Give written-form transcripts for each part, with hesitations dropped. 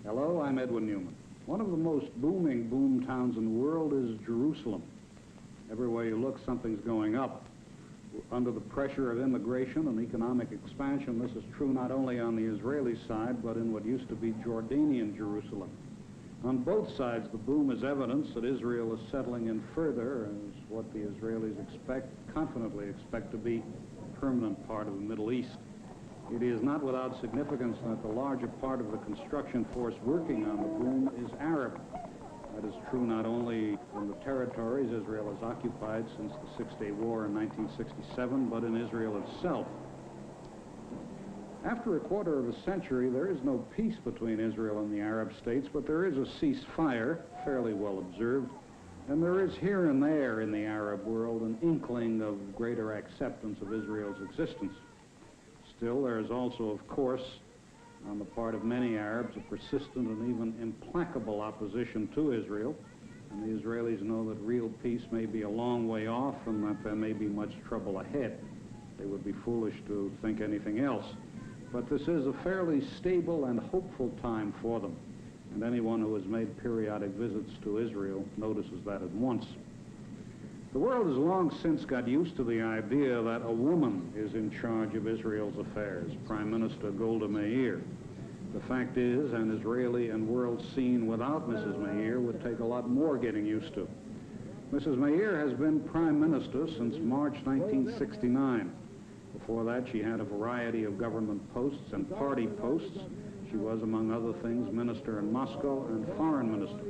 Hello, I'm Edwin Newman. One of the most booming boom towns in the world is Jerusalem. Everywhere you look, something's going up. Under the pressure of immigration and economic expansion, this is true not only on the Israeli side, but in what used to be Jordanian Jerusalem. On both sides, the boom is evidence that Israel is settling in further as what the Israelis confidently expect to be a permanent part of the Middle East. It is not without significance that the larger part of the construction force working on the boom is Arab. That is true not only in the territories Israel has occupied since the Six-Day War in 1967, but in Israel itself. After a quarter of a century, there is no peace between Israel and the Arab states, but there is a ceasefire, fairly well observed, and there is here and there in the Arab world an inkling of greater acceptance of Israel's existence. Still, there is also, of course, on the part of many Arabs, a persistent and even implacable opposition to Israel, and the Israelis know that real peace may be a long way off and that there may be much trouble ahead. They would be foolish to think anything else. But this is a fairly stable and hopeful time for them, and anyone who has made periodic visits to Israel notices that at once. The world has long since got used to the idea that a woman is in charge of Israel's affairs, Prime Minister Golda Meir. The fact is, an Israeli and world scene without Mrs. Meir would take a lot more getting used to. Mrs. Meir has been Prime Minister since March 1969. Before that, she had a variety of government posts and party posts. She was, among other things, Minister in Moscow and Foreign Minister.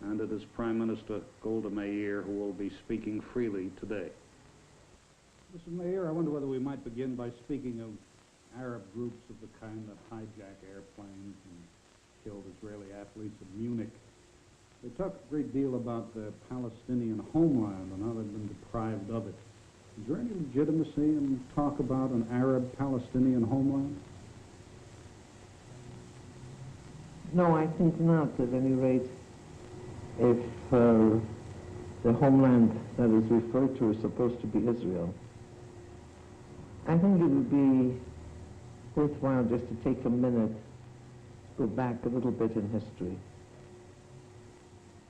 And it is Prime Minister Golda Meir who will be speaking freely today. Mrs. Meir, I wonder whether we might begin by speaking of Arab groups of the kind that hijack airplanes and killed Israeli athletes at Munich. They talk a great deal about the Palestinian homeland and how they've been deprived of it. Is there any legitimacy in talk about an Arab-Palestinian homeland? No, I think not, at any rate. If the homeland that is referred to is supposed to be Israel, I think it would be worthwhile just to take a minute, go back a little bit in history.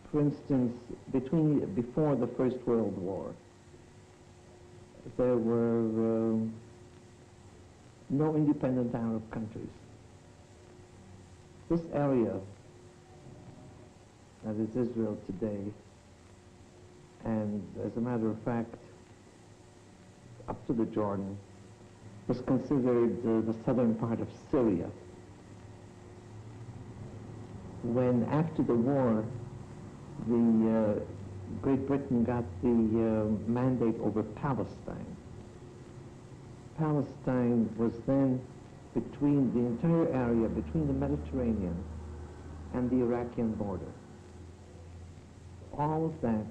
For instance, before the First World War, there were no independent Arab countries. This area, that is Israel today, and as a matter of fact, up to the Jordan, was considered the southern part of Syria. When, after the war, Great Britain got the mandate over Palestine, Palestine was then between the entire area, between the Mediterranean and the Iraqian border. All of that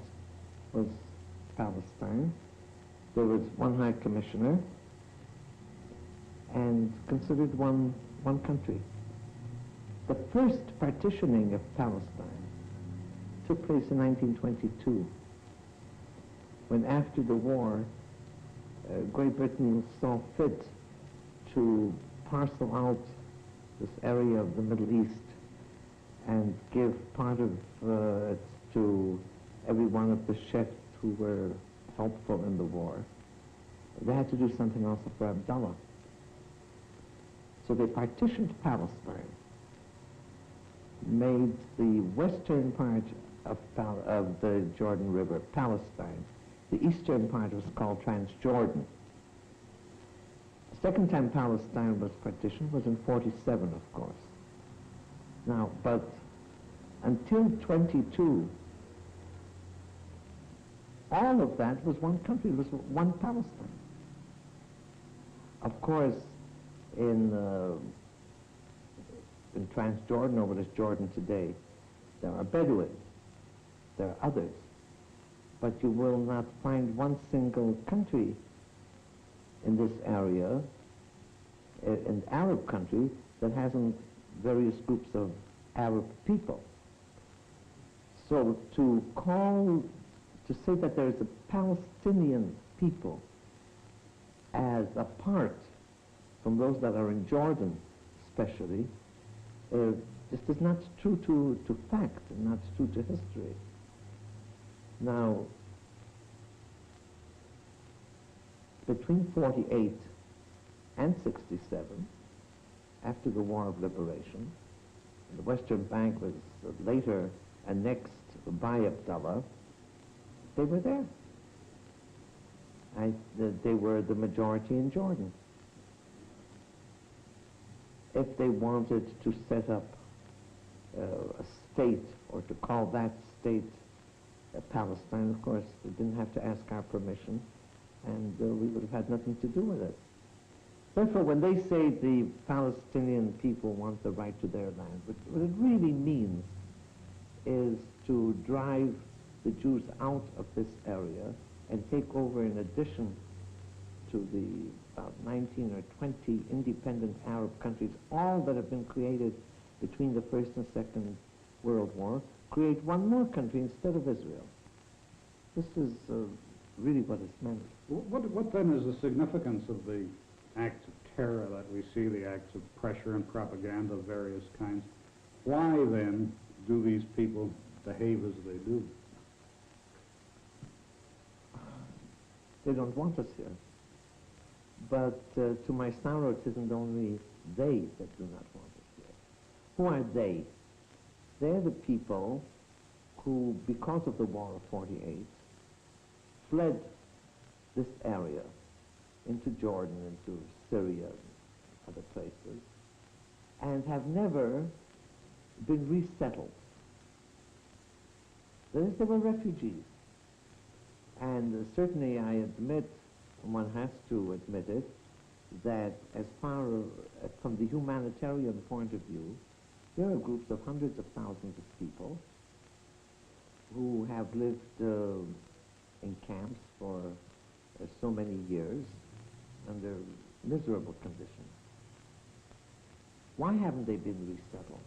was Palestine. There was one High Commissioner and considered one country. The first partitioning of Palestine took place in 1922, when after the war, Great Britain saw fit to parcel out this area of the Middle East and give part of it to every one of the chefs who were helpful in the war. They had to do something also for Abdullah. So they partitioned Palestine, made the western part of the Jordan River Palestine. The eastern part was called Transjordan. The second time Palestine was partitioned was in 47, of course. Now, but until 22, all of that was one country, it was one Palestine. Of course, in Transjordan, or what is Jordan today, there are Bedouins, there are others, but you will not find one single country in this area, an Arab country, that hasn't various groups of Arab people. So to say that there is a Palestinian people as apart from those that are in Jordan especially, This is not true to fact and not true to history. Now, between 48 and 67, after the War of Liberation, the Western Bank was later annexed by Abdullah, they were there. They were the majority in Jordan. If they wanted to set up a state, or to call that state Palestine, of course, they didn't have to ask our permission, and we would have had nothing to do with it. Therefore, when they say the Palestinian people want the right to their land, what it really means is to drive the Jews out of this area and take over, in addition to the about 19 or 20 independent Arab countries, all that have been created between the First and Second World War, create one more country instead of Israel. This is really what it's meant. What then is the significance of the acts of terror that we see, the acts of pressure and propaganda of various kinds? Why then do these people behave as they do? They don't want us here. But to my sorrow, it isn't only they that do not want us here. Who are they? They're the people who, because of the War of 48, fled this area into Jordan, into Syria, and other places, and have never been resettled. That is, they were refugees. And certainly I admit, one has to admit it, that as far from the humanitarian point of view, there are groups of hundreds of thousands of people who have lived in camps for so many years under miserable conditions. Why haven't they been resettled?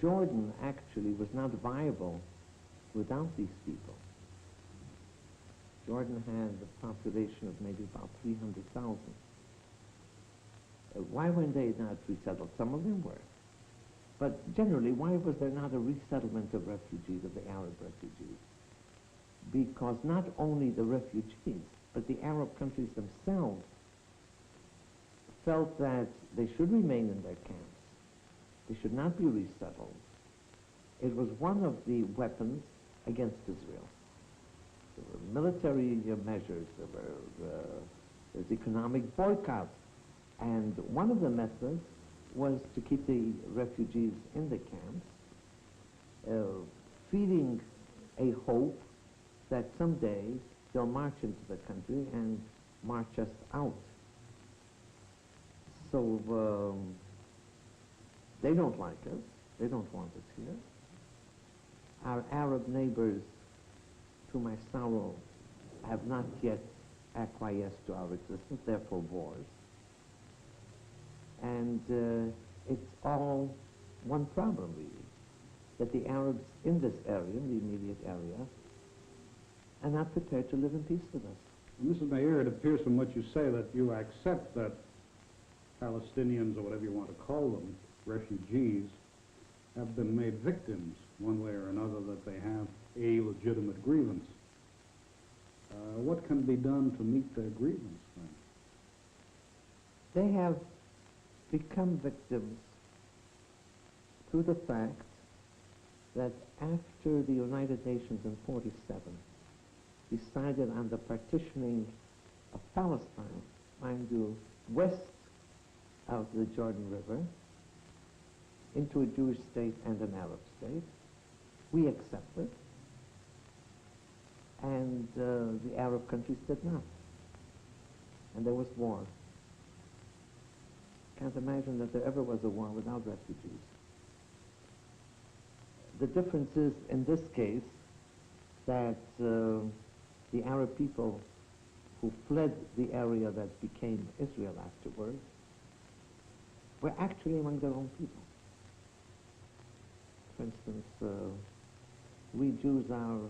Jordan actually was not viable without these people. Jordan had a population of maybe about 300,000. Why weren't they not resettled? Some of them were. But generally, why was there not a resettlement of refugees, of the Arab refugees? Because not only the refugees, but the Arab countries themselves felt that they should remain in their camps. They should not be resettled. It was one of the weapons against Israel. There were military measures, there's economic boycotts, and one of the methods was to keep the refugees in the camps, feeding a hope that someday they'll march into the country and march us out. So they don't like us. They don't want us here. Our Arab neighbors, to my sorrow, have not yet acquiesced to our existence, therefore wars. And it's all one problem, really, that the Arabs in this area, in the immediate area, are not prepared to live in peace with us. Mrs. Meir, it appears from what you say that you accept that Palestinians, or whatever you want to call them, refugees, have been made victims, one way or another, that they have a legitimate grievance. What can be done to meet their grievance, then? They have become victims through the fact that after the United Nations in 47 decided on the partitioning of Palestine, mind you, west of the Jordan River, into a Jewish state and an Arab state, we accepted, and the Arab countries did not. And there was war. Can't imagine that there ever was a war without refugees. The difference is, in this case, that the Arab people who fled the area that became Israel afterwards were actually among their own people. For instance, we Jews are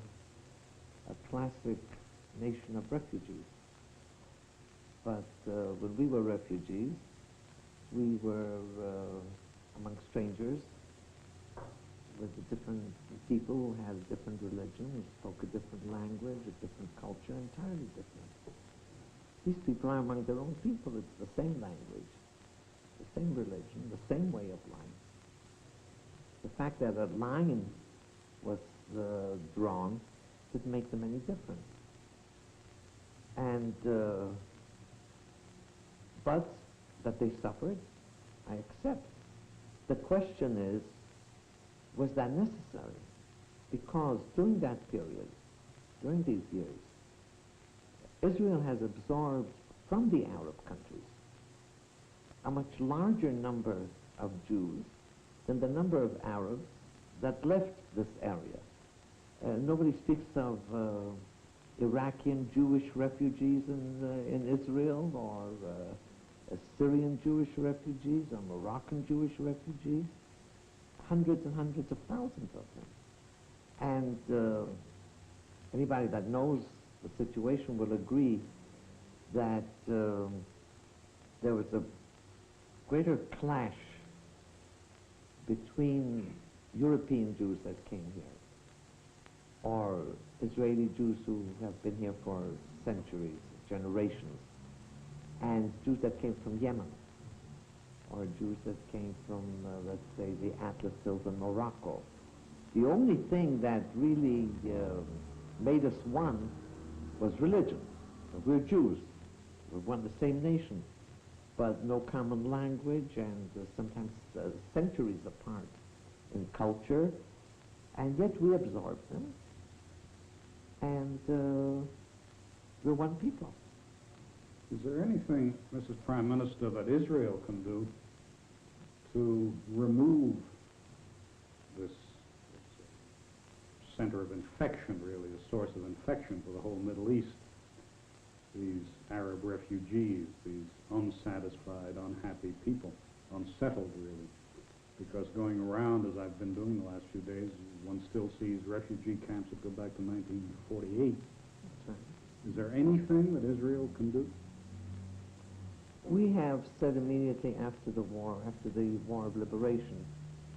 a classic nation of refugees. But when we were refugees, we were among strangers with a different people who had a different religion, who spoke a different language, a different culture, entirely different. These people are among their own people. It's the same language, the same religion, the same way of life. The fact that a line was drawn didn't make them any different. And but that they suffered, I accept. The question is, was that necessary? Because during that period, during these years, Israel has absorbed from the Arab countries a much larger number of Jews than the number of Arabs that left this area. Nobody speaks of Iraqi Jewish refugees in Israel, or Syrian Jewish refugees, or Moroccan Jewish refugees. Hundreds and hundreds of thousands of them. And anybody that knows the situation will agree that there was a greater clash between European Jews that came here, or Israeli Jews who have been here for centuries, generations, and Jews that came from Yemen, or Jews that came from, let's say, the Atlas Hills in Morocco. The only thing that really made us one was religion. We're Jews. We're one, the same nation, but no common language, and sometimes centuries apart in culture, and yet we absorb them, and we're one people. Is there anything, Mrs. Prime Minister, that Israel can do to remove this center of infection, really, a source of infection for the whole Middle East? These Arab refugees, these unsatisfied, unhappy people, unsettled, really. Because going around, as I've been doing the last few days, one still sees refugee camps that go back to 1948. That's right. Is there anything that Israel can do? We have said immediately after the War of Liberation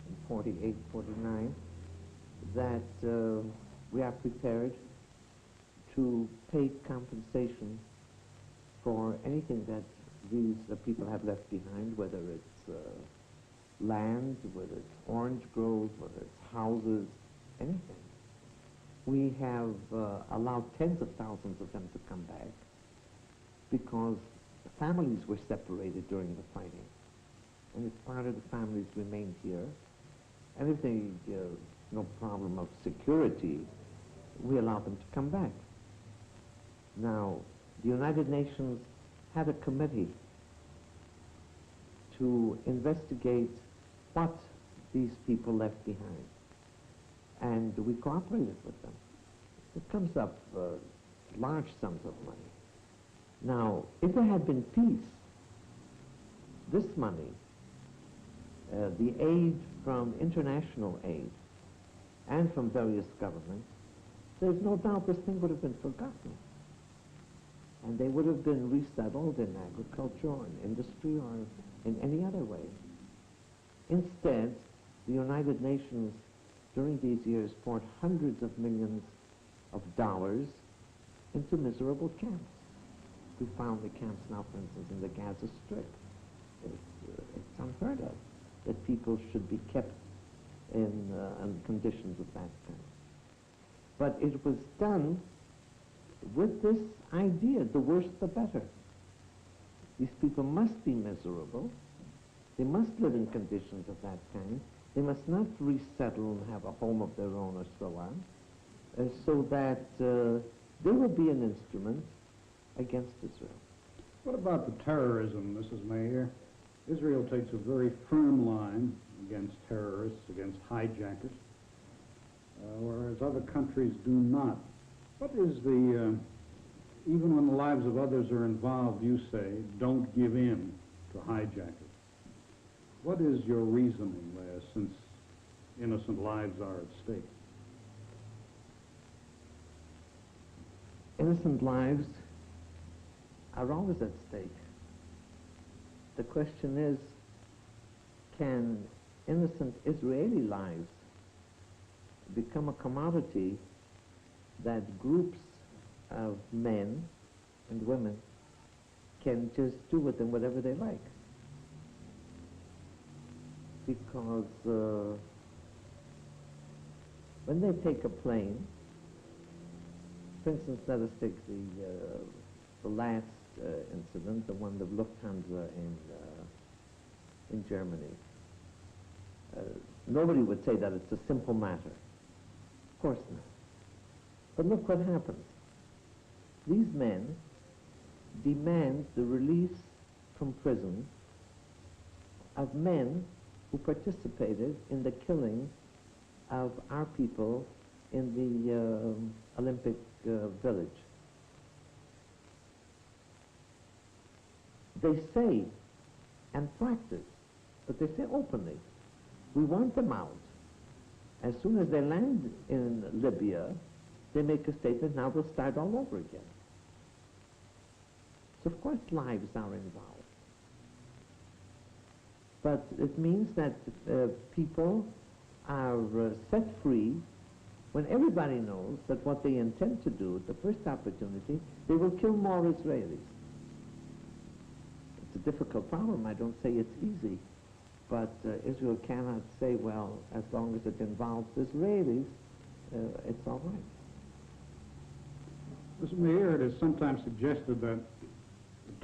in 48, 49, that we are prepared to pay compensation for anything that these people have left behind, whether it's land, whether it's orange groves, whether it's houses, anything. We have allowed tens of thousands of them to come back because the families were separated during the fighting. And if part of the families remained here, and if they, no problem of security, we allowed them to come back. Now, the United Nations had a committee to investigate what these people left behind. And we cooperated with them. It comes up large sums of money. Now, if there had been peace, this money, the aid from international aid and from various governments, there's no doubt this thing would have been forgotten. And they would have been resettled in agriculture or in industry or in any other way. Instead, the United Nations during these years poured hundreds of millions of dollars into miserable camps. We found the camps now, for instance, in the Gaza Strip. It's unheard of that people should be kept in conditions of that kind. But it was done with this idea, the worse the better. These people must be miserable. They must live in conditions of that kind. They must not resettle and have a home of their own or so on, so that there will be an instrument against Israel. What about the terrorism, Mrs. Mayor? Israel takes a very firm line against terrorists, against hijackers, whereas other countries do not. What is the, even when the lives of others are involved, you say, don't give in to hijackers. What is your reasoning there, since innocent lives are at stake? Innocent lives are always at stake. The question is, can innocent Israeli lives become a commodity that groups of men and women can just do with them whatever they like. Because when they take a plane, for instance, let us take the last incident, the one of Lufthansa in Germany. Nobody would say that it's a simple matter. Of course not. But look what happens. These men demand the release from prison of men who participated in the killing of our people in the Olympic Village. They say and practice, but they say openly, we want them out. As soon as they land in Libya, they make a statement, now we'll start all over again. So of course lives are involved. But it means that people are set free when everybody knows that what they intend to do at the first opportunity, they will kill more Israelis. It's a difficult problem. I don't say it's easy. But Israel cannot say, well, as long as it involves Israelis, it's all right. Mr. Meir, it is sometimes suggested that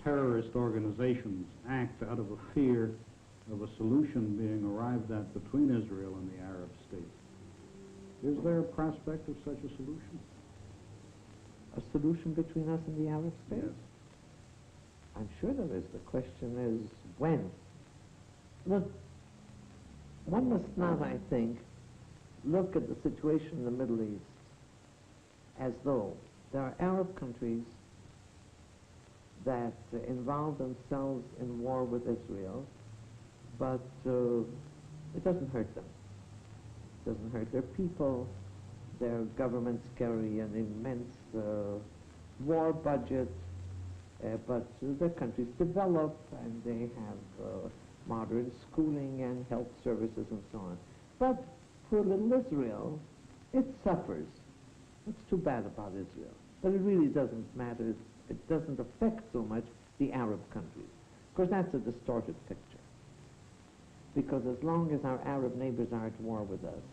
terrorist organizations act out of a fear of a solution being arrived at between Israel and the Arab states. Is there a prospect of such a solution? A solution between us and the Arab states? Yes. I'm sure there is. The question is when. Look, one must not, I think, look at the situation in the Middle East as though there are Arab countries that involve themselves in war with Israel, but it doesn't hurt them. It doesn't hurt their people. Their governments carry an immense war budget, but their countries develop and they have modern schooling and health services and so on. But for little Israel, it suffers. It's too bad about Israel. But it really doesn't matter. It doesn't affect so much the Arab countries. Of course, that's a distorted picture. Because as long as our Arab neighbors are at war with us,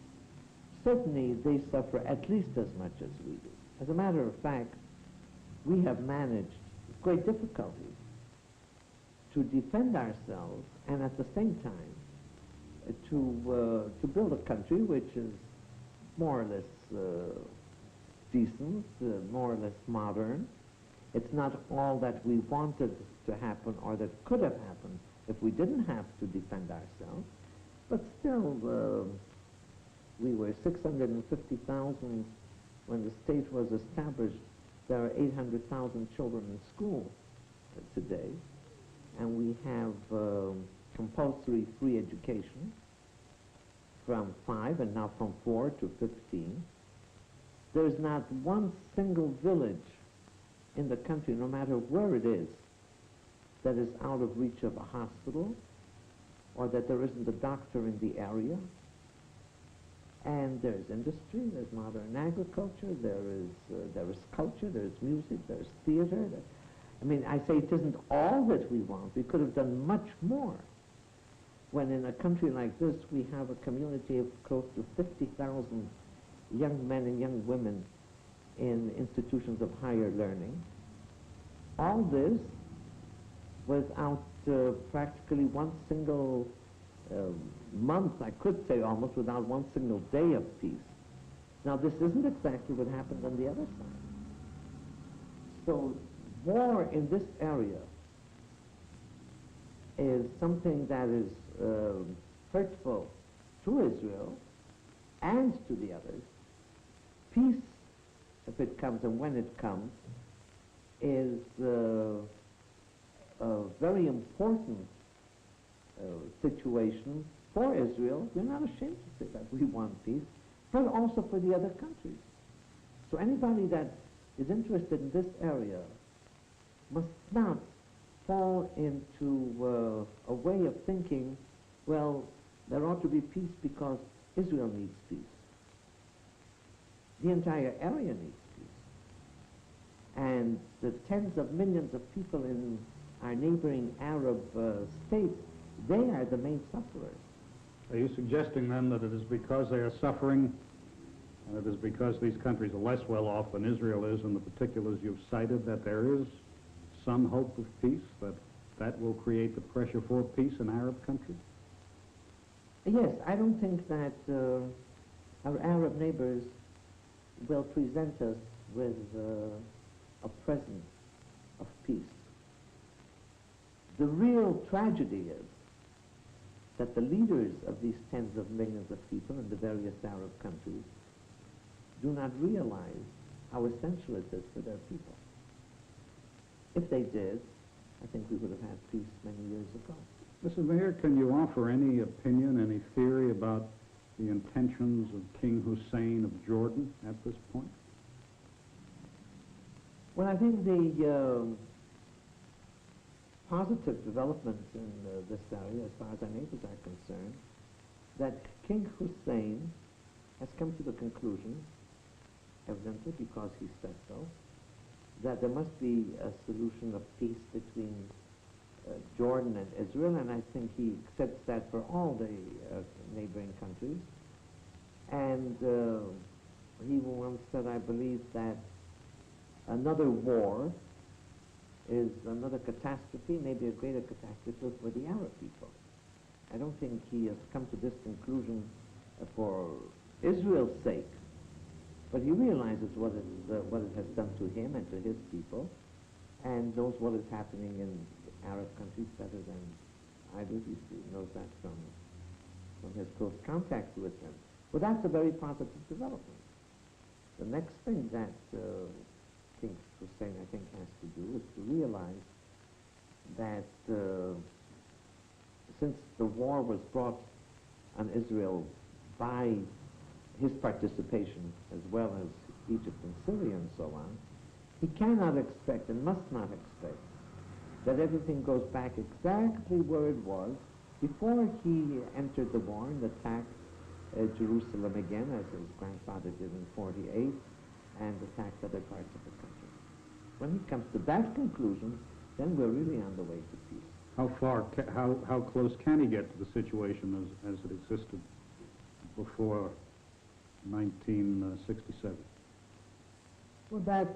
certainly they suffer at least as much as we do. As a matter of fact, we have managed with great difficulty to defend ourselves and at the same time to build a country which is more or less decent, more or less modern. It's not all that we wanted to happen or that could have happened if we didn't have to defend ourselves, but still we were 650,000 when the state was established. There are 800,000 children in school today, and we have compulsory free education from 5 and now from 4 to 15. There's not one single village in the country, no matter where it is, that is out of reach of a hospital or that there isn't a doctor in the area. And there's industry, there's modern agriculture, there is culture, there's music, there's theater. I mean, I say it isn't all that we want. We could have done much more. When in a country like this, we have a community of close to 50,000 young men and young women in institutions of higher learning. All this without practically one single month, I could say almost, without one single day of peace. Now, this isn't exactly what happened on the other side. So, war in this area is something that is hurtful to Israel and to the others. Peace, if it comes and when it comes, is a very important situation for Israel. We're not ashamed to say that we want peace, but also for the other countries. So anybody that is interested in this area must not fall into a way of thinking, well, There ought to be peace because Israel needs peace. The entire area needs peace. And the tens of millions of people in our neighboring Arab states, they are the main sufferers. Are you suggesting then that it is because they are suffering, and it is because these countries are less well off than Israel is in the particulars you've cited, that there is some hope of peace, that will create the pressure for peace in Arab countries? Yes, I don't think that our Arab neighbors will present us with a present of peace. The real tragedy is that the leaders of these tens of millions of people in the various Arab countries do not realize how essential it is for their people. If they did, I think we would have had peace many years ago. Mrs. Mayor, can you offer any opinion, any theory about the intentions of King Hussein of Jordan at this point? Well, I think the positive developments in this area, as far as our neighbors are concerned, that King Hussein has come to the conclusion, evidently because he said so, that there must be a solution of peace between Jordan and Israel, and I think he accepts that for all the neighboring countries. And he once said, I believe, that another war is another catastrophe, maybe a greater catastrophe for the Arab people. I don't think he has come to this conclusion for Israel's sake, but he realizes what it has done to him and to his people, and knows what is happening in Arab countries better than I do. He knows that from his close contact with them. Well, that's a very positive development. The next thing that King Hussein, I think, has to do is to realize that since the war was brought on Israel by his participation as well as Egypt and Syria and so on, he cannot expect and must not expect that everything goes back exactly where it was before he entered the war and attacked Jerusalem again, as his grandfather did in 48, and attacked other parts of the country. When he comes to that conclusion, then we're really on the way to peace. How close can he get to the situation as it existed before 1967? Well, that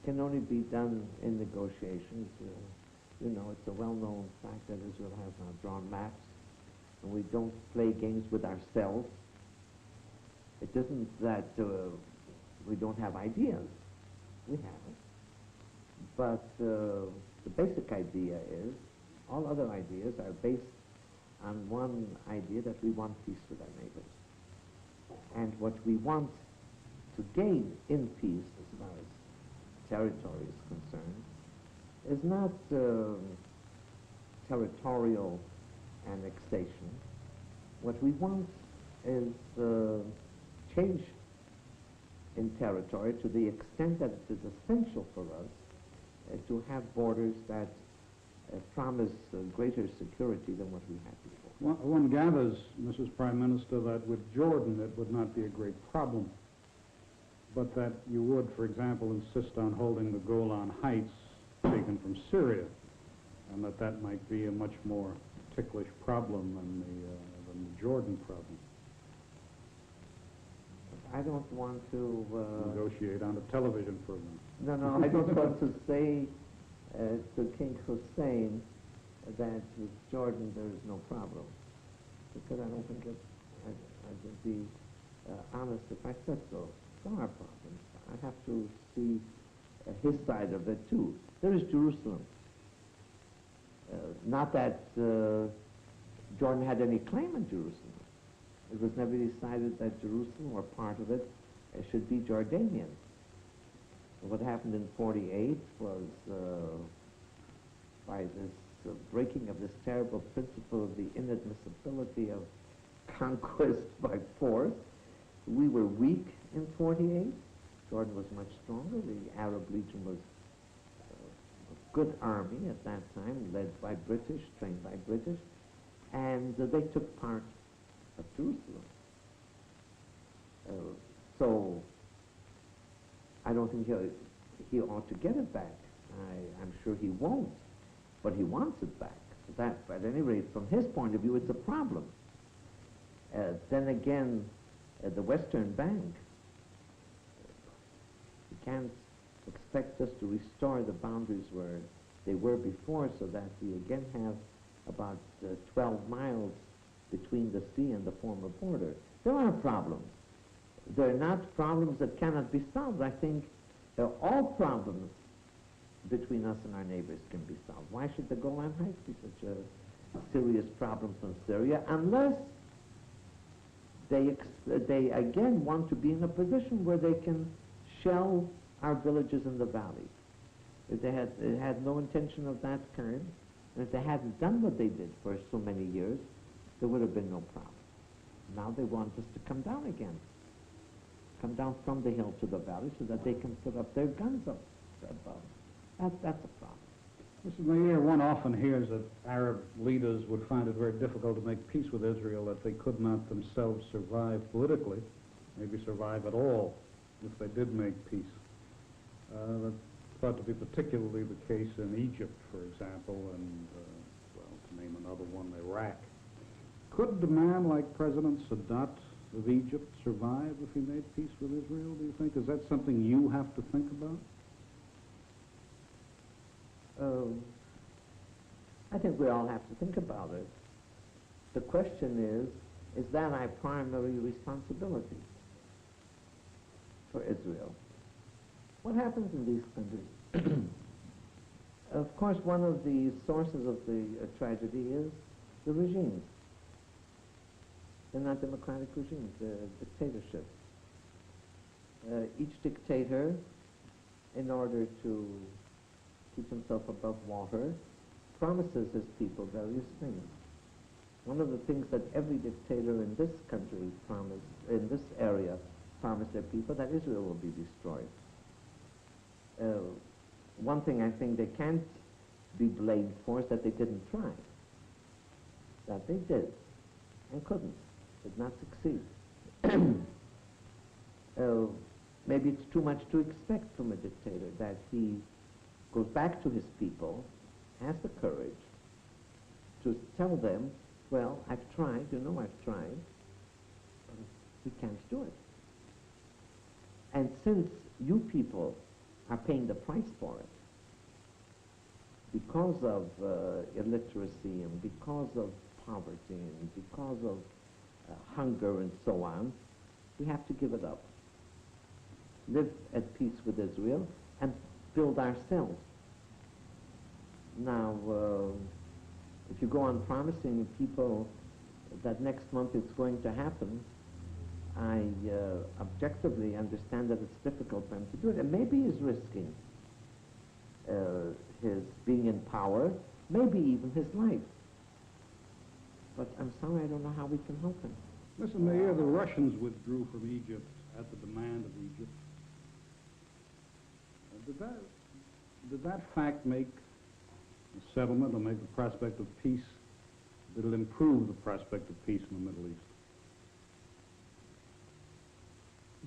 can only be done in negotiations. You know, it's a well-known fact that Israel has now drawn maps, and we don't play games with ourselves. It isn't that we don't have ideas. We have it. But the basic idea is, all other ideas are based on one idea, that we want peace with our neighbors. And what we want to gain in peace, as far as territory is concerned, is not territorial annexation. What we want is change in territory to the extent that it is essential for us to have borders that promise greater security than what we had before. One gathers, Mrs. Prime Minister, that with Jordan it would not be a great problem, but that you would, for example, insist on holding the Golan Heights taken from Syria, and that might be a much more ticklish problem than the Jordan problem. I don't want to negotiate on a television program. No, I don't want to say to King Hussein that with Jordan there is no problem, because I don't think I would be honest if I said so. There are problems. I have to see his side of it too. There is Jerusalem. Not that Jordan had any claim on Jerusalem. It was never decided that Jerusalem or part of it should be Jordanian. What happened in 48 was by this breaking of this terrible principle of the inadmissibility of conquest by force. We were weak in 48. Jordan was much stronger. The Arab Legion was a good army at that time, led by British, trained by British. and they took part of Jerusalem. So I don't think he ought to get it back. I'm sure he won't, but he wants it back. That, at any rate, from his point of view, it's a problem. Then again, the Western Bank, you can't expect us to restore the boundaries where they were before, so that we again have about 12 miles between the sea and the former border. There are problems. They're not problems that cannot be solved. I think all problems between us and our neighbors can be solved. Why should the Golan Heights be such a serious problem from Syria unless they again want to be in a position where they can shell our villages in the valley? If they had no intention of that kind, and if they hadn't done what they did for so many years, there would have been no problem. Now they want us to come down again. Come down from the hill to the valley so that they can put up their guns up above. That's a problem. Mr. Meir, one often hears that Arab leaders would find it very difficult to make peace with Israel, that they could not themselves survive politically, maybe survive at all, if they did make peace. That's thought to be particularly the case in Egypt, for example, and, well, to name another one, Iraq. Could a man like President Sadat of Egypt survive if he made peace with Israel, do you think? Is that something you have to think about? I think we all have to think about it. The question is that our primary responsibility for Israel? What happens in these countries? Of course, one of the sources of the tragedy is the regimes. They're not democratic regimes, they're dictatorships. Each dictator, in order to keep himself above water, promises his people various things. One of the things that every dictator in this country in this area promised their people, that Israel will be destroyed. One thing I think they can't be blamed for is that they didn't try. That they did and couldn't, did not succeed. Maybe it's too much to expect from a dictator that he goes back to his people, has the courage to tell them, well, I've tried, you know I've tried, but we can't do it. And since you people are paying the price for it, because of illiteracy and because of poverty and because of hunger and so on, we have to give it up. Live at peace with Israel and build ourselves. Now, if you go on promising people that next month it's going to happen, I objectively understand that it's difficult for him to do it. And maybe he's risking his being in power, maybe even his life. But I'm sorry, I don't know how we can help him. Mr. Meir, the Russians withdrew from Egypt at the demand of Egypt. Did that fact make the settlement or make the prospect of peace, did it improve the prospect of peace in the Middle East?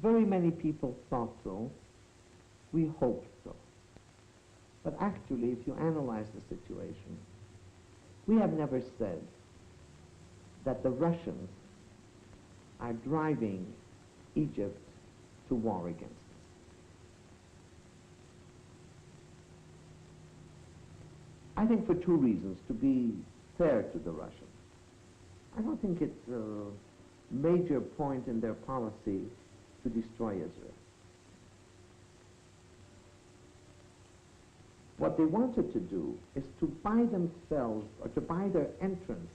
Very many people thought so. We hoped so. But actually, if you analyze the situation, we have never said that the Russians are driving Egypt to war against us. I think for two reasons, to be fair to the Russians. I don't think it's a major point in their policy to destroy Israel. What they wanted to do is to buy themselves, or to buy their entrance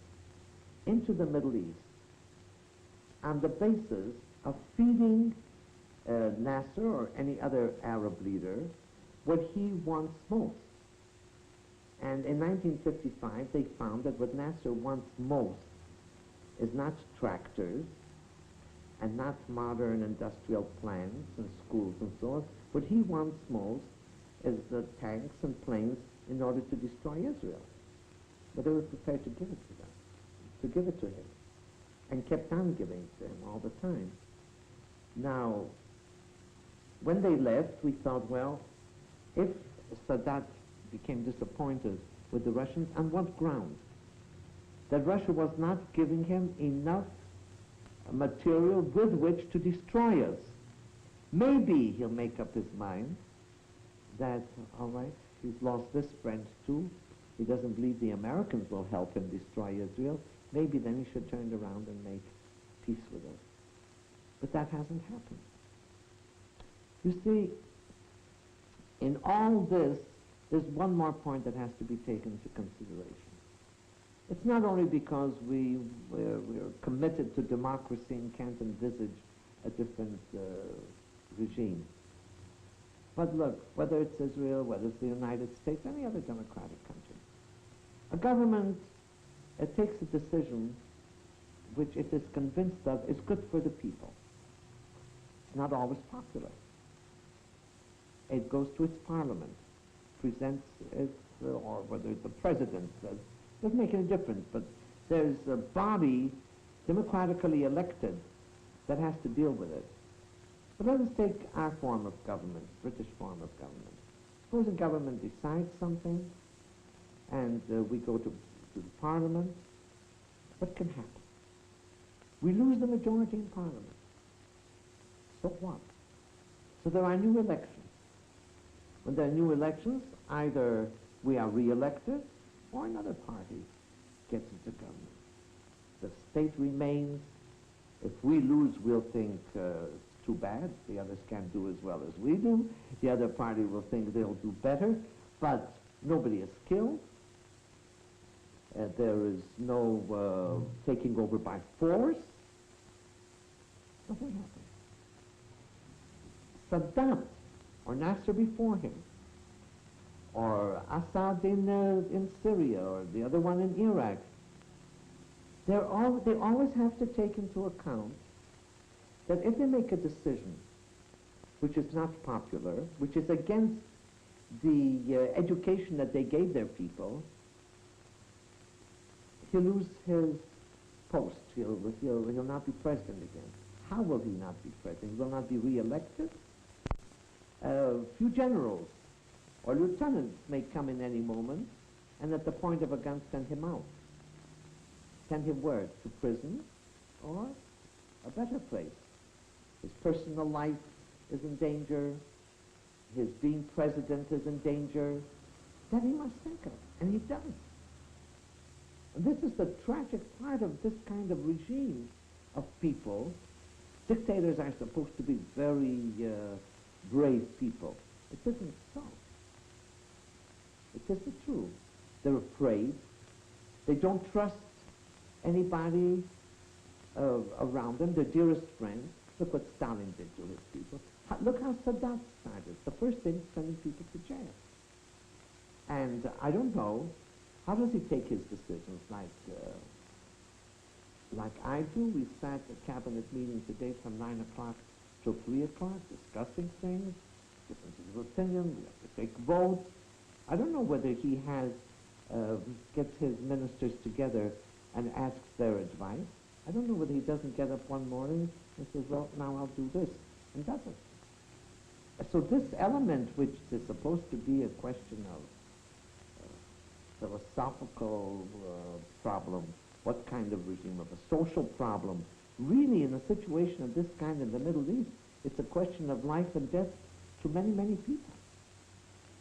into the Middle East on the basis of feeding Nasser or any other Arab leader what he wants most. And in 1955, they found that what Nasser wants most is not tractors and not modern industrial plants and schools and so on. What he wants most is the tanks and planes in order to destroy Israel. But they were prepared to give it to them. to give it to him, and kept on giving it to him all the time. Now, when they left, we thought, well, if Sadat became disappointed with the Russians, on what ground? That Russia was not giving him enough material with which to destroy us. Maybe he'll make up his mind that, all right, he's lost this friend too. He doesn't believe the Americans will help him destroy Israel. Maybe then he should turn around and make peace with us. But that hasn't happened. You see, in all this, there's one more point that has to be taken into consideration. It's not only because we're committed to democracy and can't envisage a different regime. But look, whether it's Israel, whether it's the United States, any other democratic country, a government takes a decision which it is convinced of is good for the people. It's not always popular. It goes to its parliament, presents it, or whether the president says, doesn't make any difference, but there's a body democratically elected that has to deal with it. But let us take our form of government, British form of government. Suppose a government decides something, and we go to the parliament. What can happen? We lose the majority in parliament. So what? So there are new elections. When there are new elections, either we are re-elected or another party gets into government. The state remains. If we lose, we'll think it's too bad. The others can't do as well as we do. The other party will think they'll do better, but nobody is killed. There is no taking over by force. Nothing happens. Saddam or Nasser before him, or Assad in Syria, or the other one in Iraq, they always have to take into account that if they make a decision which is not popular, which is against the education that they gave their people, he'll lose his post. He'll not be president again. How will he not be president? He will not be re-elected? A few generals or lieutenants may come in any moment, and at the point of a gun send him out. Send him where? To prison or a better place. His personal life is in danger. His being president is in danger. Then he must think of it, and he does. And this is the tragic part of this kind of regime of people. Dictators are supposed to be very brave people. It isn't so. It isn't true. They're afraid. They don't trust anybody around them, their dearest friends. Look what Stalin did to his people. Look how Sadat started. The first thing is sending people to jail. And I don't know, how does he take his decisions? Like I do? We sat at cabinet meeting today from 9 o'clock till 3 o'clock discussing things, differences of opinion, we have to take votes. I don't know whether he has, gets his ministers together and asks their advice. I don't know whether he doesn't get up one morning and says, well, now I'll do this, and doesn't. So this element, which is supposed to be a question of philosophical problem, what kind of regime, of a social problem, really in a situation of this kind in the Middle East, it's a question of life and death to many, many people.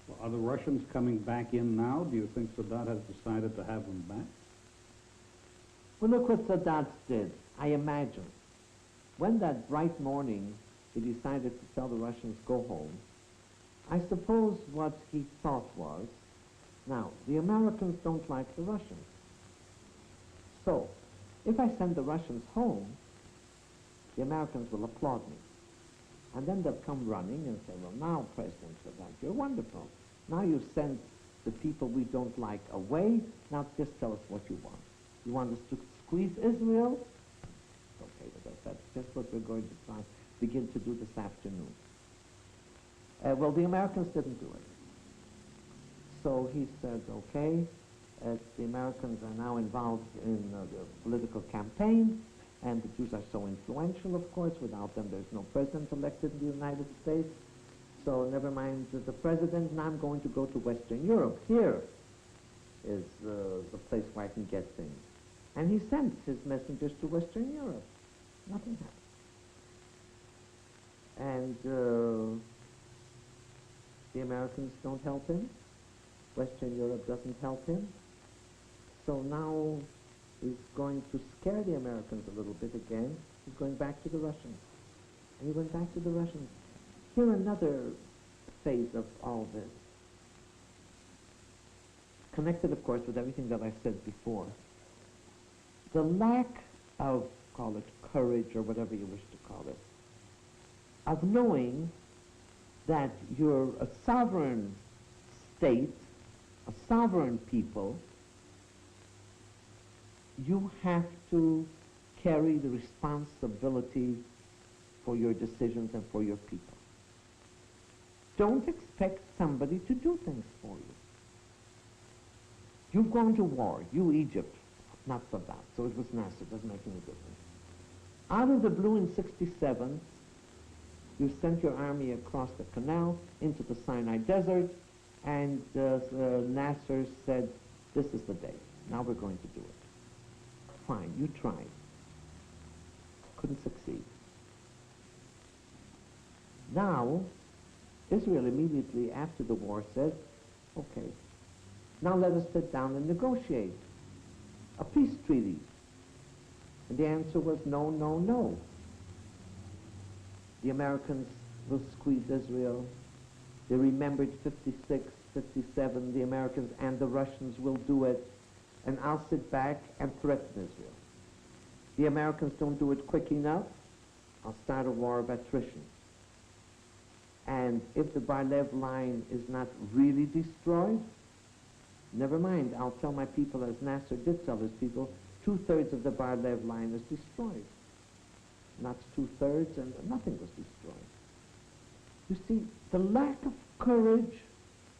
Well, are the Russians coming back in now? Do you think Sadat has decided to have them back? Well, look what Sadat did. I imagine when that bright morning he decided to tell the Russians, go home, I suppose what he thought was, now, the Americans don't like the Russians. So, if I send the Russians home, the Americans will applaud me. And then they'll come running and say, well, now, President Sadat, you're wonderful. Now you send the people we don't like away. Now just tell us what you want. You want us to squeeze Israel? It's okay with us. That's just what we're going to begin to do this afternoon. Well, the Americans didn't do it. So he said, okay, The Americans are now involved in the political campaign, and the Jews are so influential, of course. Without them, there's no president elected in the United States. So never mind the president, now I'm going to go to Western Europe. Here is the place where I can get things. And he sent his messengers to Western Europe. Nothing happened. And the Americans don't help him. Western Europe doesn't help him. So now he's going to scare the Americans a little bit again. He's going back to the Russians. And he went back to the Russians. Here another phase of all this. Connected, of course, with everything that I said before. The lack of, call it courage or whatever you wish to call it, of knowing that you're a sovereign state, a sovereign people, you have to carry the responsibility for your decisions and for your people. Don't expect somebody to do things for you. You've gone to war, you Egypt, not Sadat, so it was Nasser, doesn't make any difference. Out of the blue in 67, you sent your army across the canal into the Sinai Desert, and Nasser said, this is the day, now we're going to do it. Fine, you tried. Couldn't succeed. Now, Israel immediately after the war said, okay, now let us sit down and negotiate a peace treaty. And the answer was no, no, no. The Americans will squeeze Israel. They remembered 56, 57, the Americans and the Russians will do it, and I'll sit back and threaten Israel. The Americans don't do it quick enough, I'll start a war of attrition. And if the Bar-Lev line is not really destroyed, never mind, I'll tell my people, as Nasser did tell his people, 2/3 of the Bar-Lev line is destroyed. Not 2/3, and nothing was destroyed. You see, the lack of courage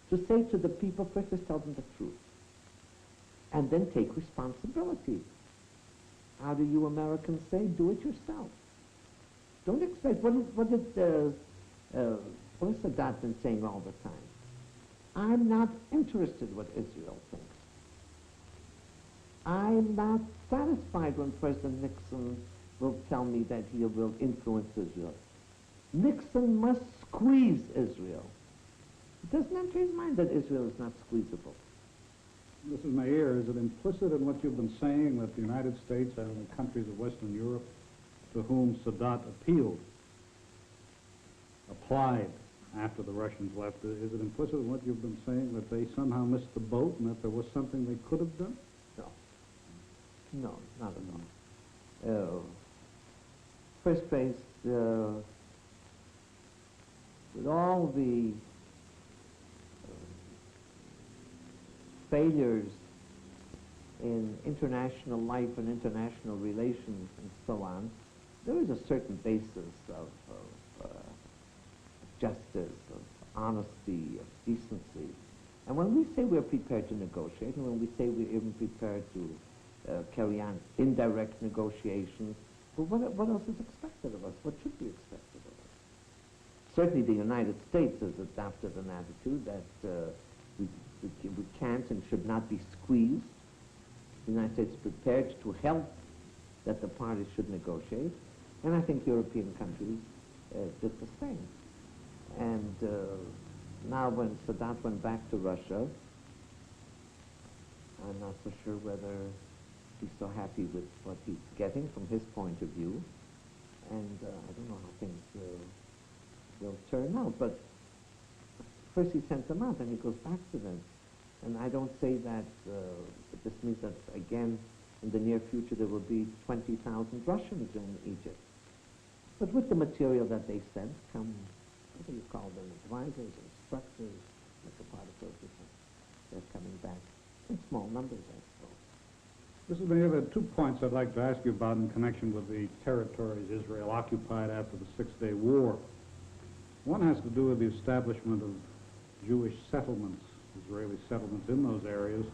to say to the people, first just tell them the truth, and then take responsibility. How do you Americans say? Do it yourself. Don't expect, what has Sadat been saying all the time? I'm not interested what Israel thinks. I'm not satisfied when President Nixon will tell me that he will influence Israel. Nixon must squeeze Israel. It doesn't enter his mind that Israel is not squeezable. Mrs. Meir, is it implicit in what you've been saying that the United States and the countries of Western Europe to whom Sadat appealed, applied after the Russians left, is it implicit in what you've been saying that they somehow missed the boat and that there was something they could have done? No. No, not at all. First place, with all the failures in international life and international relations and so on, there is a certain basis of justice, of honesty, of decency. And when we say we're prepared to negotiate, and when we say we're even prepared to carry on indirect negotiations, well, what else is expected of us? What should be expected of us? Certainly the United States has adopted an attitude that we can't and should not be squeezed. The United States is prepared to help that the parties should negotiate, and I think European countries did the same. And now when Sadat went back to Russia, I'm not so sure whether he's so happy with what he's getting from his point of view, and I don't know how things will turn out. But first he sent them out, and he goes back to them. And I don't say that this means that, again, in the near future there will be 20,000 Russians in Egypt. But with the material that they sent come, what do you call them, advisors, instructors, like a part of those people. They're coming back in small numbers, I suppose. Mrs. Meir, there are 2 points I'd like to ask you about in connection with the territories Israel occupied after the Six-Day War. One has to do with the establishment of Jewish settlements, Israeli settlements in those areas.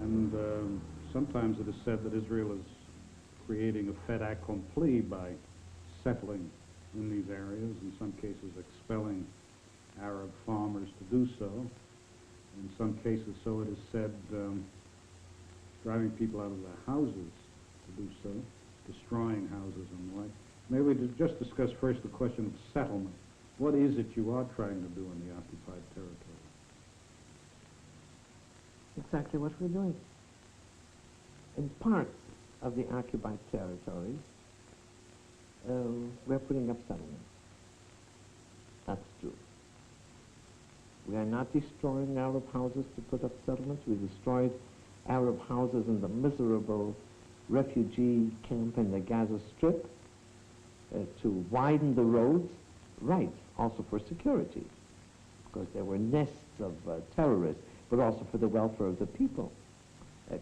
And sometimes it is said that Israel is creating a fait accompli by settling in these areas, in some cases expelling Arab farmers to do so. In some cases, so it is said, driving people out of their houses to do so, destroying houses and the like. Maybe we just discuss first the question of settlement. What is it you are trying to do in the occupied territory? Exactly what we're doing. In parts of the occupied territories, we're putting up settlements. That's true. We are not destroying Arab houses to put up settlements. We destroyed Arab houses in the miserable refugee camp in the Gaza Strip to widen the roads, right, also for security, because there were nests of terrorists, but also for the welfare of the people,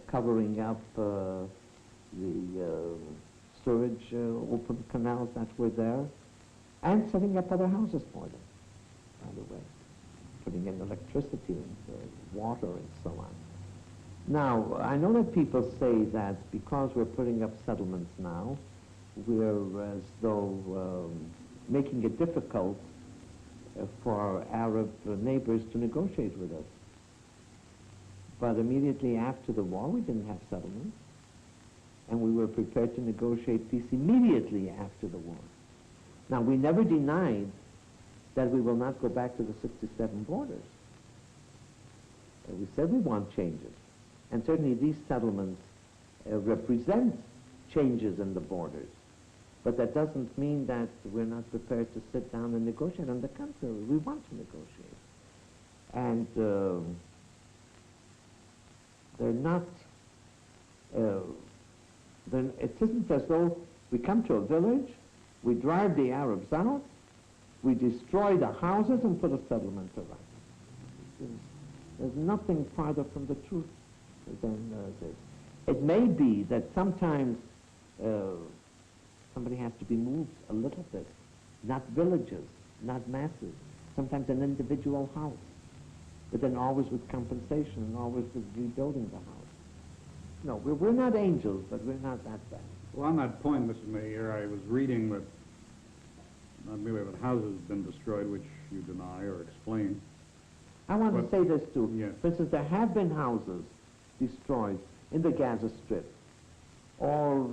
covering up the sewage open canals that were there, and setting up other houses for them, by the way, putting in electricity and water and so on. Now, I know that people say that because we're putting up settlements now, we're as though making it difficult for our Arab neighbors to negotiate with us. But immediately after the war, we didn't have settlements, and we were prepared to negotiate peace immediately after the war. Now, we never denied that we will not go back to the 67 borders. We said we want changes, and certainly these settlements represent changes in the borders. But that doesn't mean that we're not prepared to sit down and negotiate. On the contrary, we want to negotiate. And they're not, it isn't as though we come to a village, we drive the Arabs out, we destroy the houses and put a settlement around. There's nothing farther from the truth than this. It may be that sometimes somebody has to be moved a little bit, not villages, not masses, sometimes an individual house, but then always with compensation and always with rebuilding the house. No, we're not angels, but we're not that bad. Well, on that point, Mr. Mayor, I was reading that not merely that houses have been destroyed, which you deny or explain. I want to say this too. Yes. For instance, there have been houses destroyed in the Gaza Strip, or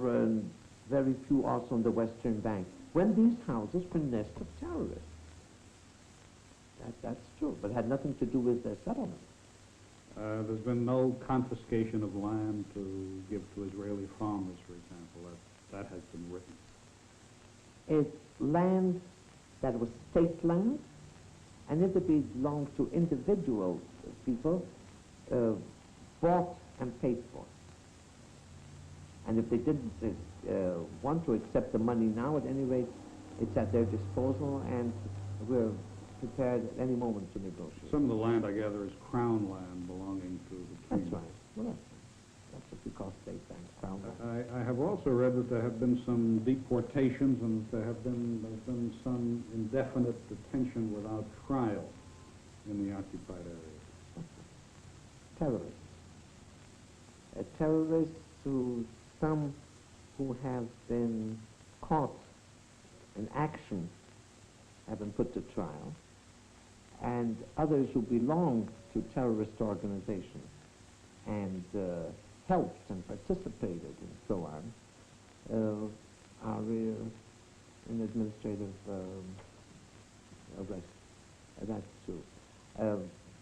very few also on the Western Bank, when these houses were nests of terrorists. That's true, but it had nothing to do with their settlement. There's been no confiscation of land to give to Israeli farmers, for example. That has been written. It's land that was state land, and it belonged to individual people, bought and paid for. And if they didn't want to accept the money now, at any rate, it's at their disposal, and we're prepared at any moment to negotiate. Some of the land, I gather, is crown land belonging to the king. That's right. Well, that's what we call state land, crown land. I have also read that there have been some deportations and that there's been some indefinite detention without trial in the occupied areas. Terrorists. Terrorists some who have been caught in action have been put to trial, and others who belong to terrorist organizations and helped and participated and so on are in administrative arrest. That's true.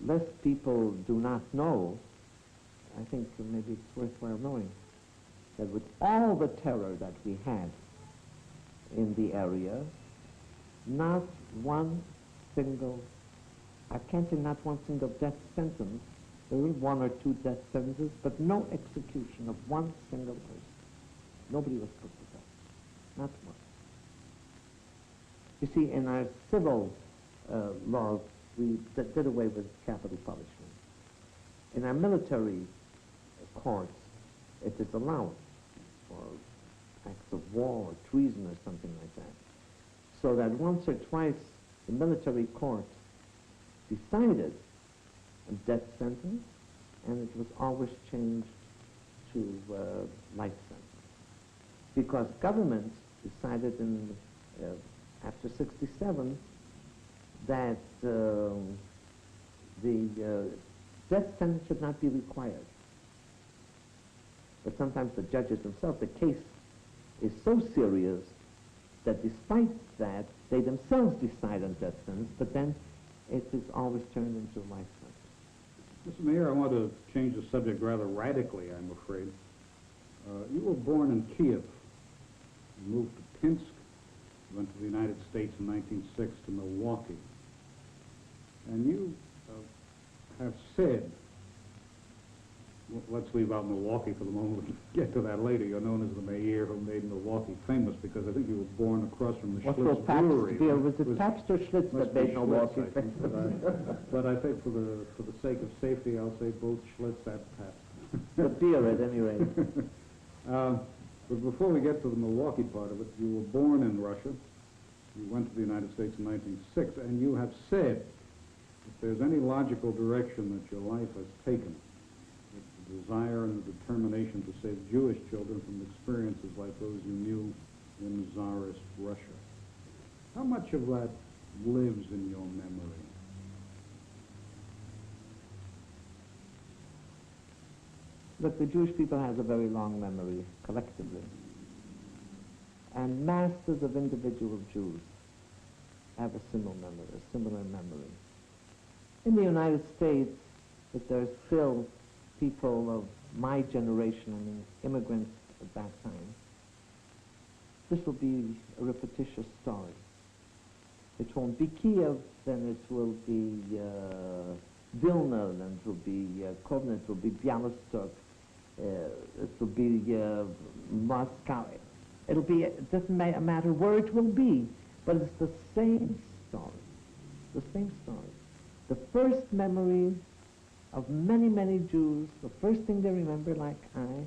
Less people do not know, I think maybe it's worthwhile knowing, that with all the terror that we had in the area, not one single, I can't say not one single death sentence, there were one or two death sentences, but no execution of one single person. Nobody was put to death, not one. You see, in our civil laws, we did away with capital punishment. In our military courts, it is allowed for acts of war or treason or something like that. So that once or twice the military court decided a death sentence, and it was always changed to life sentence. Because governments decided after 67 that the death sentence should not be required. But sometimes the judges themselves, the case is so serious that despite that, they themselves decide on death sentence, but then it is always turned into life sentence. Mr. Mayor, I want to change the subject rather radically, I'm afraid. You were born in Kiev. You moved to Pinsk, went to the United States in 1906 to Milwaukee. And you have said, well, let's leave out Milwaukee for the moment, we'll get to that later. You're known as the mayor who made Milwaukee famous because I think you were born across from the Schlitz Brewery. Was it Pabst or Schlitz that made Milwaukee famous? But I think for the sake of safety, I'll say both Schlitz and Pabst. The beer, at any rate. But before we get to the Milwaukee part of it, you were born in Russia. You went to the United States in 1906, and you have said, if there's any logical direction that your life has taken, it's the desire and the determination to save Jewish children from experiences like those you knew in Tsarist Russia. How much of that lives in your memory? Look, the Jewish people has a very long memory, collectively. And masses of individual Jews have a similar memory. In the United States, if there's still people of my generation, I mean, immigrants at that time, this will be a repetitious story. It won't be Kiev, then it will be Vilna, then it will be Kovna, it will be Bialystok, it will be Moscow. It'll be, it doesn't matter where it will be, but it's the same story. The same story. The first memory of many, many Jews, the first thing they remember, like I,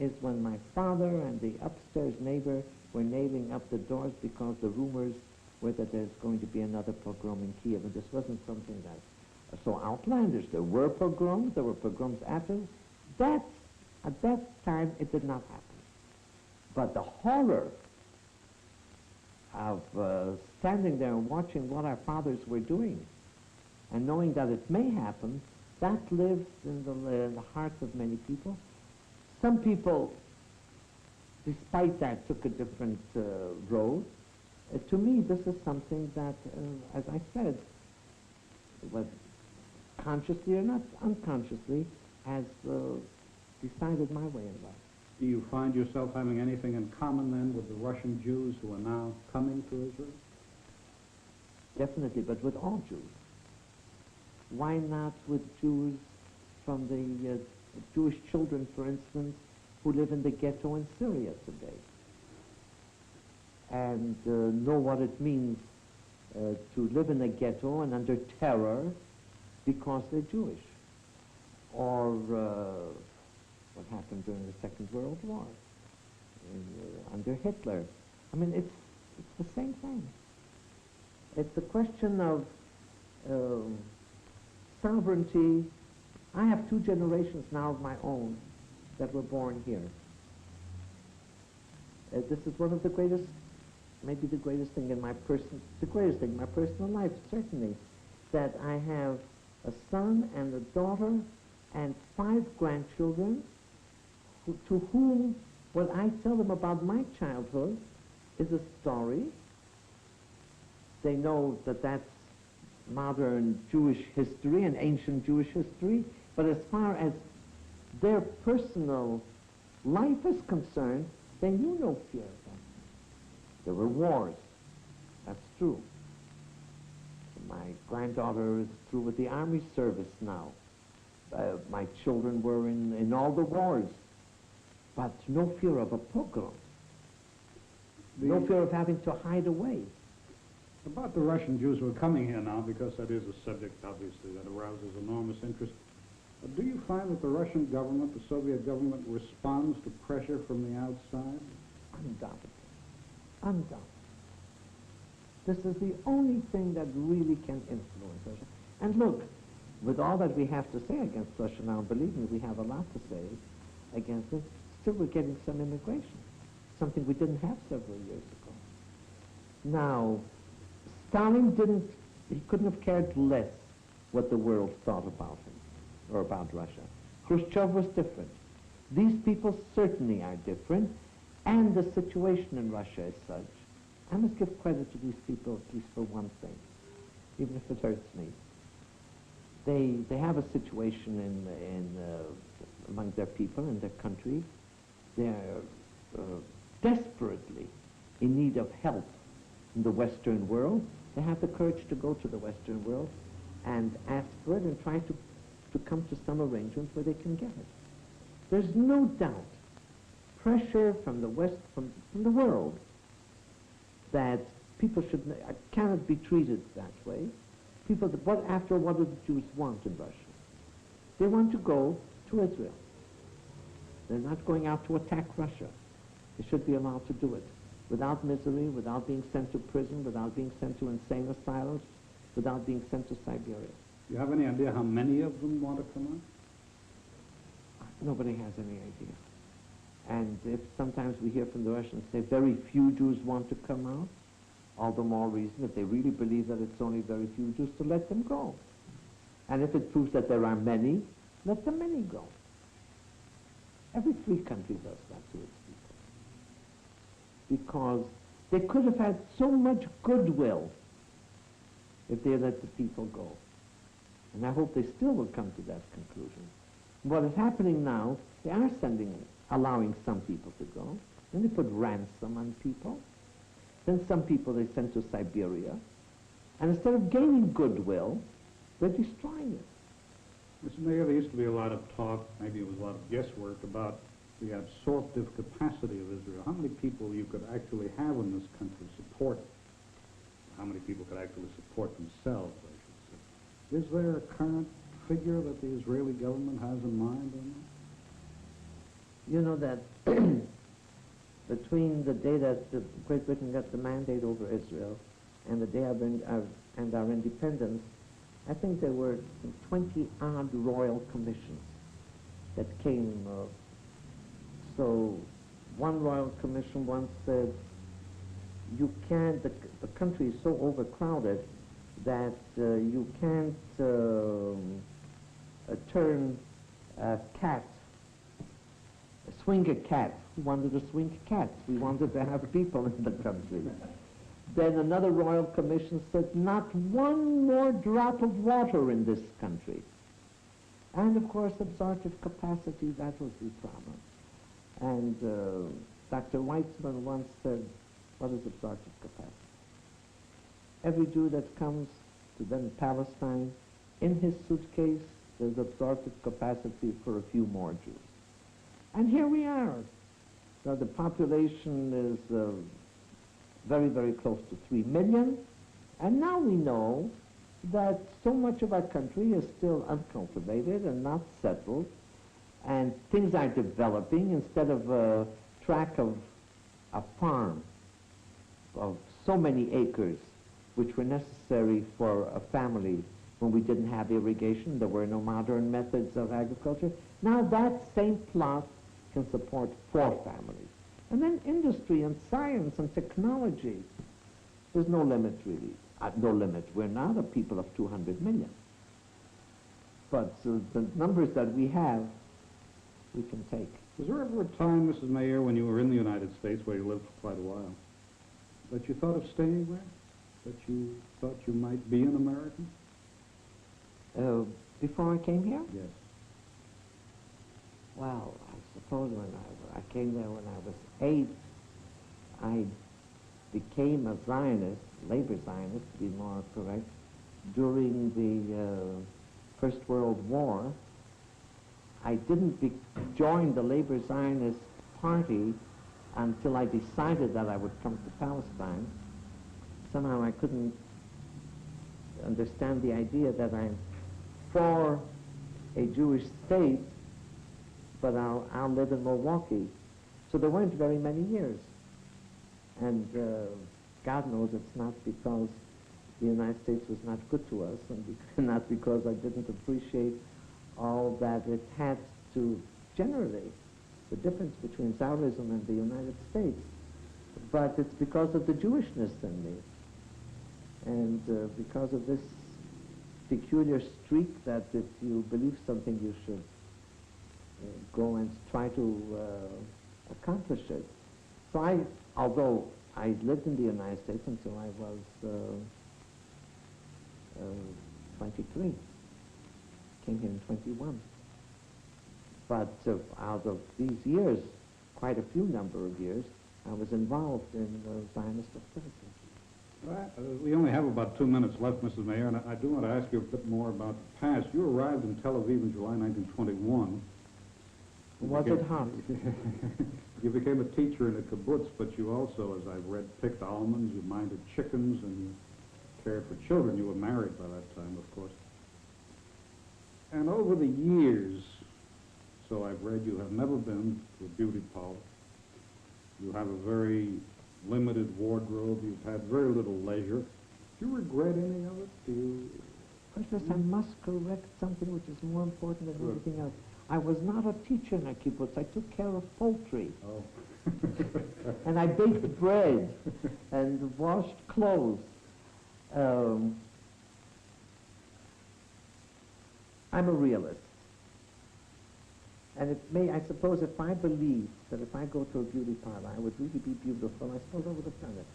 is when my father and the upstairs neighbor were nailing up the doors because the rumors were that there's going to be another pogrom in Kiev. And this wasn't something that so outlandish. There were pogroms after. At that time, it did not happen. But the horror of standing there and watching what our fathers were doing and knowing that it may happen, that lives in the hearts of many people. Some people, despite that, took a different road. To me, this is something that, as I said, whether consciously or not unconsciously, has decided my way in life. Do you find yourself having anything in common then with the Russian Jews who are now coming to Israel? Definitely, but with all Jews. Why not with Jews from the Jewish children, for instance, who live in the ghetto in Syria today and know what it means to live in a ghetto and under terror because they're Jewish? Or what happened during the Second World War under Hitler. I mean, it's the same thing. It's a question of sovereignty. I have two generations now of my own that were born here. This is one of the greatest, maybe the greatest thing in my personal life, certainly, that I have a son and a daughter and 5 grandchildren to whom what I tell them about my childhood is a story. They know that that's modern Jewish history and ancient Jewish history, but as far as their personal life is concerned, they knew no fear of that. There were wars. That's true. My granddaughter is through with the army service now. My children were in all the wars, but no fear of a pogrom. No fear of having to hide away. About the Russian Jews who are coming here now, because that is a subject, obviously, that arouses enormous interest. Do you find that the Russian government, the Soviet government, responds to pressure from the outside? Undoubtedly. Undoubtedly. This is the only thing that really can influence us. And look, with all that we have to say against Russia now, believe me, we have a lot to say against it, still we're getting some immigration, something we didn't have several years ago. Now, Stalin he couldn't have cared less what the world thought about him or about Russia. Khrushchev was different. These people certainly are different, and the situation in Russia is such. I must give credit to these people at least for one thing, even if it hurts me. They have a situation among their people in their country. They are desperately in need of help in the Western world. They have the courage to go to the Western world and ask for it and try to come to some arrangement where they can get it. There's no doubt pressure from the West, from the world, that people cannot be treated that way. People, after all, what do the Jews want in Russia? They want to go to Israel. They're not going out to attack Russia. They should be allowed to do it without misery, without being sent to prison, without being sent to insane asylums, without being sent to Siberia. Do you have any idea how many of them want to come out? Nobody has any idea. And if sometimes we hear from the Russians say very few Jews want to come out, all the more reason, if they really believe that it's only very few Jews, to let them go. And if it proves that there are many, let the many go. Every free country does that to its people. Because they could have had so much goodwill if they let the people go. And I hope they still will come to that conclusion. What is happening now, they are allowing some people to go. Then they put ransom on people. Then some people they send to Siberia. And instead of gaining goodwill, they're destroying it. Mr. Mayor, there used to be a lot of talk, maybe it was a lot of guesswork, about the absorptive capacity of Israel. How many people you could actually have in this country support, how many people could actually support themselves, I should say. Is there a current figure that the Israeli government has in mind on that? You know that between the day that Great Britain got the mandate over Israel and the day of our independence, I think there were 20-odd royal commissions that came. So one royal commission once said, you can't, the country is so overcrowded that you can't turn a cat, swing a cat. We wanted to swing cats. We wanted to have people in the country. Then another royal commission said, not one more drop of water in this country. And of course, absorptive capacity, that was the problem. And Dr. Weizmann once said, what is absorptive capacity? Every Jew that comes to then Palestine, in his suitcase, there's absorptive capacity for a few more Jews. And here we are. So the population is very, very close to 3 million. And now we know that so much of our country is still uncultivated and not settled. And things are developing. Instead of a tract of a farm of so many acres, which were necessary for a family when we didn't have irrigation, there were no modern methods of agriculture. Now that same plot can support 4 families. And then industry and science and technology. There's no limit, really. No limit. We're not a people of 200 million. But the numbers that we have, we can take. Was there ever a time, Mrs. Mayor, when you were in the United States, where you lived for quite a while, that you thought of staying there? That you thought you might be an American? Before I came here? Yes. Well, I suppose when I came there when I was 8, I became a Zionist, labor Zionist to be more correct, during the First World War. I didn't join the Labor Zionist Party until I decided that I would come to Palestine. Somehow I couldn't understand the idea that I'm for a Jewish state, but I'll live in Milwaukee. So there weren't very many years. And God knows it's not because the United States was not good to us, and not because I didn't appreciate all that it had to generate, the difference between Tsarism and the United States, but it's because of the Jewishness in me, and because of this peculiar streak that if you believe something, you should go and try to accomplish it. So although I lived in the United States until I was 23, came here in 21. But out of these years, quite a few number of years, I was involved in Zionist activity. We only have about 2 minutes left, Mrs. Mayer, and I do want to ask you a bit more about the past. You arrived in Tel Aviv in July 1921. Was it hot? You became a teacher in a kibbutz, but you also, as I've read, picked almonds, you minded chickens, and you cared for children. You were married by that time, of course. And over the years, so I've read, you have never been to a beauty parlor. You have a very limited wardrobe. You've had very little leisure. Do you regret any of it? Do you? First, I must correct something which is more important than everything else. I was not a teacher in a kibbutz. I took care of poultry. Oh. And I baked bread and washed clothes. I'm a realist. And I suppose if I believed that if I go to a beauty parlor, I would really be beautiful, I suppose I would have done it.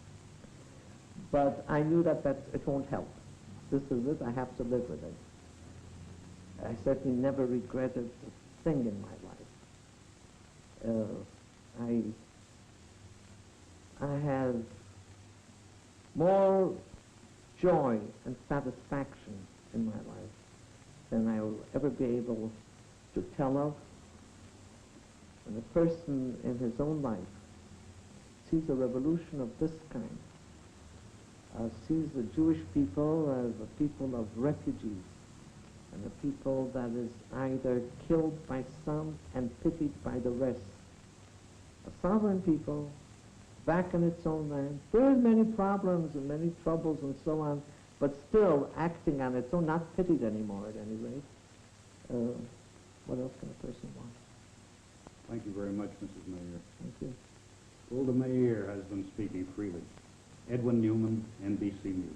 But I knew that it won't help. This is it, I have to live with it. I certainly never regretted a thing in my life. I have more joy and satisfaction in my life than I will ever be able to tell of. When a person in his own life sees a revolution of this kind, sees the Jewish people as a people of refugees, and a people that is either killed by some and pitied by the rest. A sovereign people, back in its own land, very many problems and many troubles and so on, but still acting on its own, not pitied anymore at any rate. What else can a person want? Thank you very much, Mrs. Mayer. Thank you. Golda Meir has been speaking freely. Edwin Newman, NBC News.